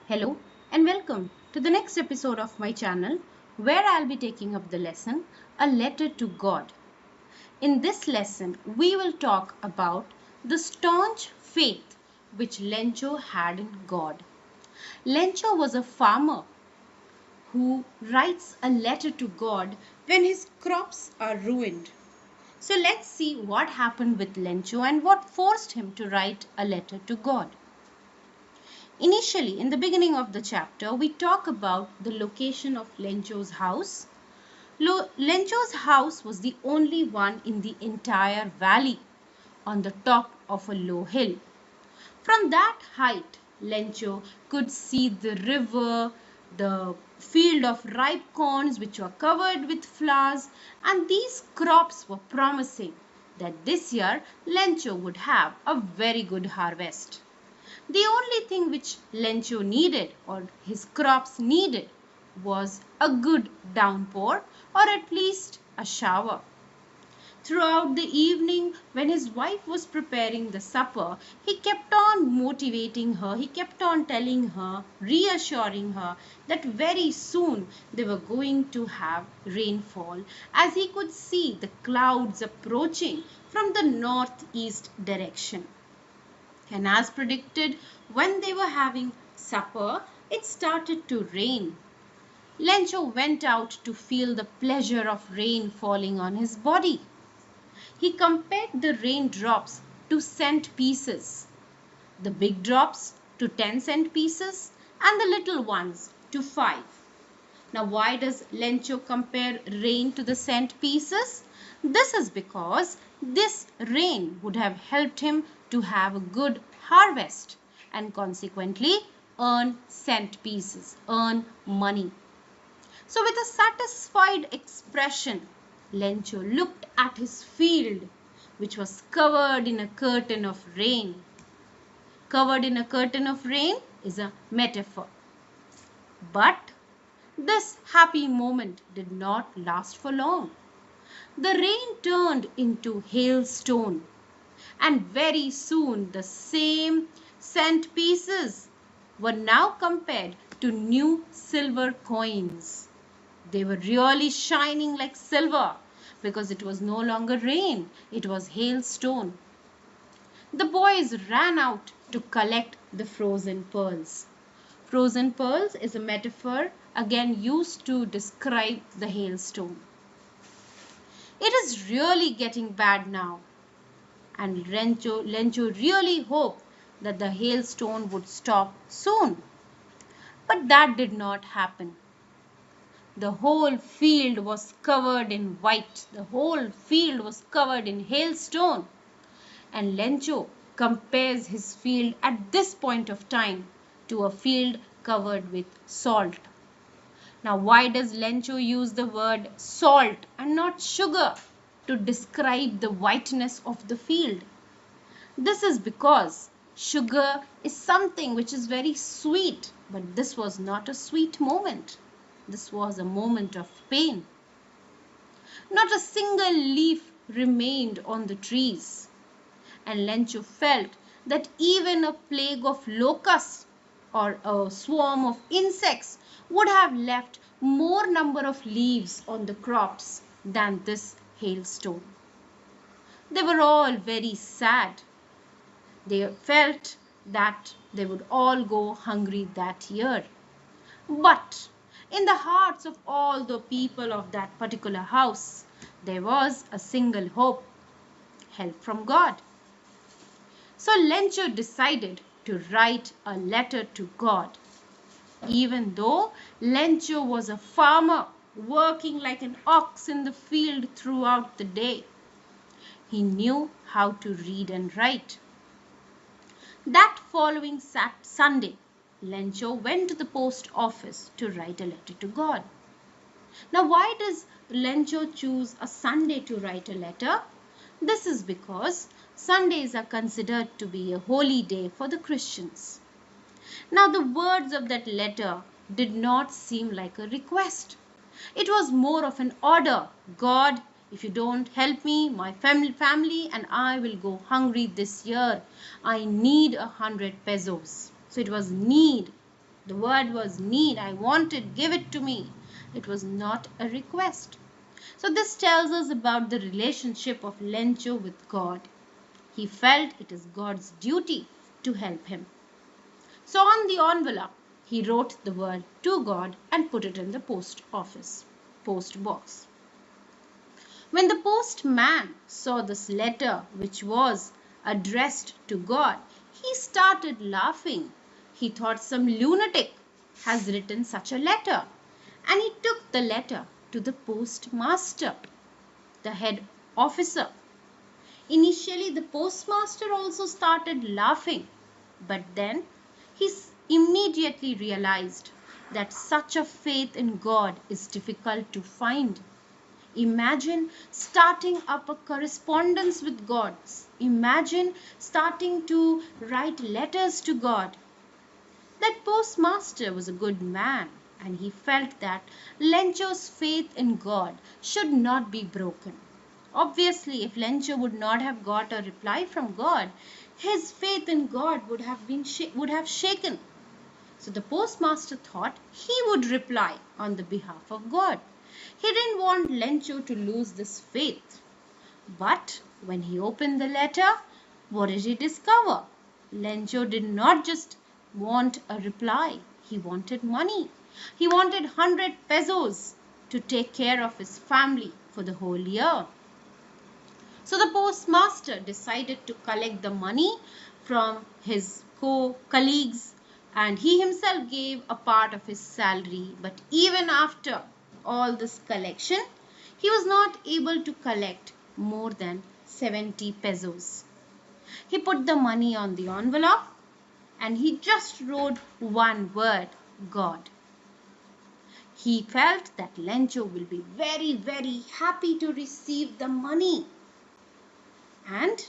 Hello and welcome to the next episode of my channel where I'll be taking up the lesson A Letter to God. In this lesson, we will talk about the staunch faith which Lencho had in God. Lencho was a farmer who writes a letter to God when his crops are ruined. So let's see what happened with Lencho and what forced him to write a letter to God. Initially, in the beginning of the chapter, we talk about the location of Lencho's house. Lencho's house was the only one in the entire valley on the top of a low hill. From that height, Lencho could see the river, the field of ripe corns which were covered with flowers, and these crops were promising that this year Lencho would have a very good harvest. The only thing which Lencho needed or his crops needed was a good downpour or at least a shower. Throughout the evening, when his wife was preparing the supper, he kept on motivating her, he kept on telling her, reassuring her that very soon they were going to have rainfall as he could see the clouds approaching from the northeast direction. And as predicted, when they were having supper, it started to rain. Lencho went out to feel the pleasure of rain falling on his body. He compared the raindrops to cent pieces, the big drops to 10-cent pieces, and the little ones to 5. Now, why does Lencho compare rain to the cent pieces? This is because this rain would have helped him to have a good harvest and consequently earn cent pieces, earn money. So with a satisfied expression, Lencho looked at his field, which was covered in a curtain of rain. Covered in a curtain of rain is a metaphor. But this happy moment did not last for long. The rain turned into hailstone, and very soon the same cent pieces were now compared to new silver coins. They were really shining like silver because it was no longer rain, it was hailstone. The boys ran out to collect the frozen pearls. Frozen pearls is a metaphor again used to describe the hailstone. It is really getting bad now, and Lencho really hoped that the hailstone would stop soon. But that did not happen. The whole field was covered in white. The whole field was covered in hailstone. And Lencho compares his field at this point of time to a field covered with salt. Now, why does Lencho use the word salt and not sugar to describe the whiteness of the field? This is because sugar is something which is very sweet, but this was not a sweet moment. This was a moment of pain. Not a single leaf remained on the trees, and Lencho felt that even a plague of locusts or a swarm of insects would have left more number of leaves on the crops than this hailstone. They were all very sad. They felt that they would all go hungry that year. But in the hearts of all the people of that particular house, there was a single hope, help from God. So Lencho decided to write a letter to God. Even though Lencho was a farmer working like an ox in the field throughout the day, he knew how to read and write. That following Sunday, Lencho went to the post office to write a letter to God. Now, why does Lencho choose a Sunday to write a letter? This is because Sundays are considered to be a holy day for the Christians. Now, the words of that letter did not seem like a request. It was more of an order. God, if you don't help me, my family and I will go hungry this year. I need 100 pesos. So it was need. The word was need. I want it. Give it to me. It was not a request. So this tells us about the relationship of Lencho with God. He felt it is God's duty to help him. So on the envelope, he wrote the word to God and put it in the post box. When the postman saw this letter, which was addressed to God, he started laughing. He thought some lunatic has written such a letter, and he took the letter to the postmaster, the head officer. Initially, the postmaster also started laughing, but then he immediately realized that such a faith in God is difficult to find. Imagine starting up a correspondence with God. Imagine starting to write letters to God. That postmaster was a good man, and he felt that Lencho's faith in God should not be broken. Obviously, if Lencho would not have got a reply from God, his faith in God would have shaken. So the postmaster thought he would reply on the behalf of God. He didn't want Lencho to lose this faith. But when he opened the letter, what did he discover? Lencho did not just want a reply. He wanted money. He wanted 100 pesos to take care of his family for the whole year. So the postmaster decided to collect the money from his colleagues, and he himself gave a part of his salary. But even after all this collection, he was not able to collect more than 70 pesos. He put the money on the envelope and he just wrote one word, God. He felt that Lencho will be very, very happy to receive the money. And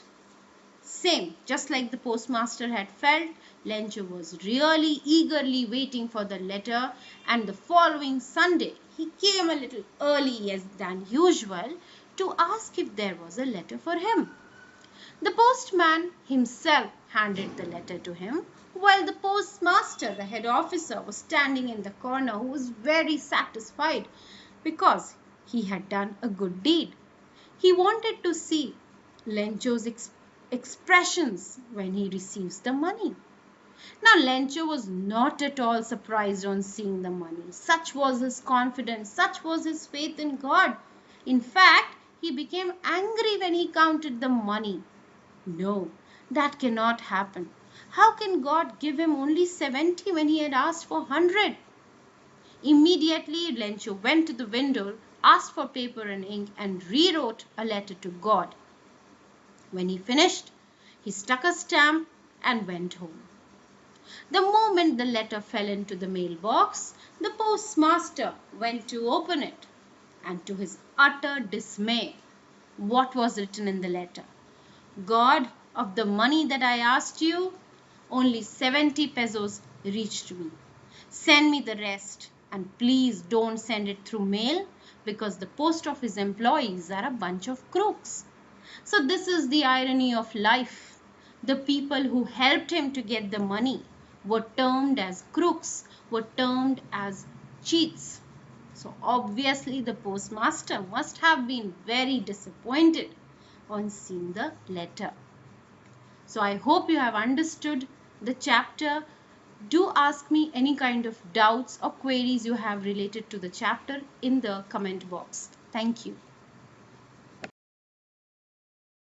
same, just like the postmaster had felt, Lencho was really eagerly waiting for the letter, and the following Sunday he came a little early than usual to ask if there was a letter for him. The postman himself handed the letter to him, while the postmaster, the head officer, was standing in the corner, who was very satisfied because he had done a good deed. He wanted to see Lencho's expressions when he receives the money. Now, Lencho was not at all surprised on seeing the money. Such was his confidence, such was his faith in God. In fact, he became angry when he counted the money. No, that cannot happen. How can God give him only 70 when he had asked for 100? Immediately, Lencho went to the window, asked for paper and ink, and rewrote a letter to God. When he finished, he stuck a stamp and went home. The moment the letter fell into the mailbox, the postmaster went to open it, and to his utter dismay, what was written in the letter? God, of the money that I asked you, only 70 pesos reached me. Send me the rest, and please don't send it through mail because the post office employees are a bunch of crooks. So this is the irony of life. The people who helped him to get the money were termed as crooks, were termed as cheats. So obviously the postmaster must have been very disappointed on seeing the letter. So I hope you have understood the chapter. Do ask me any kind of doubts or queries you have related to the chapter in the comment box. Thank you.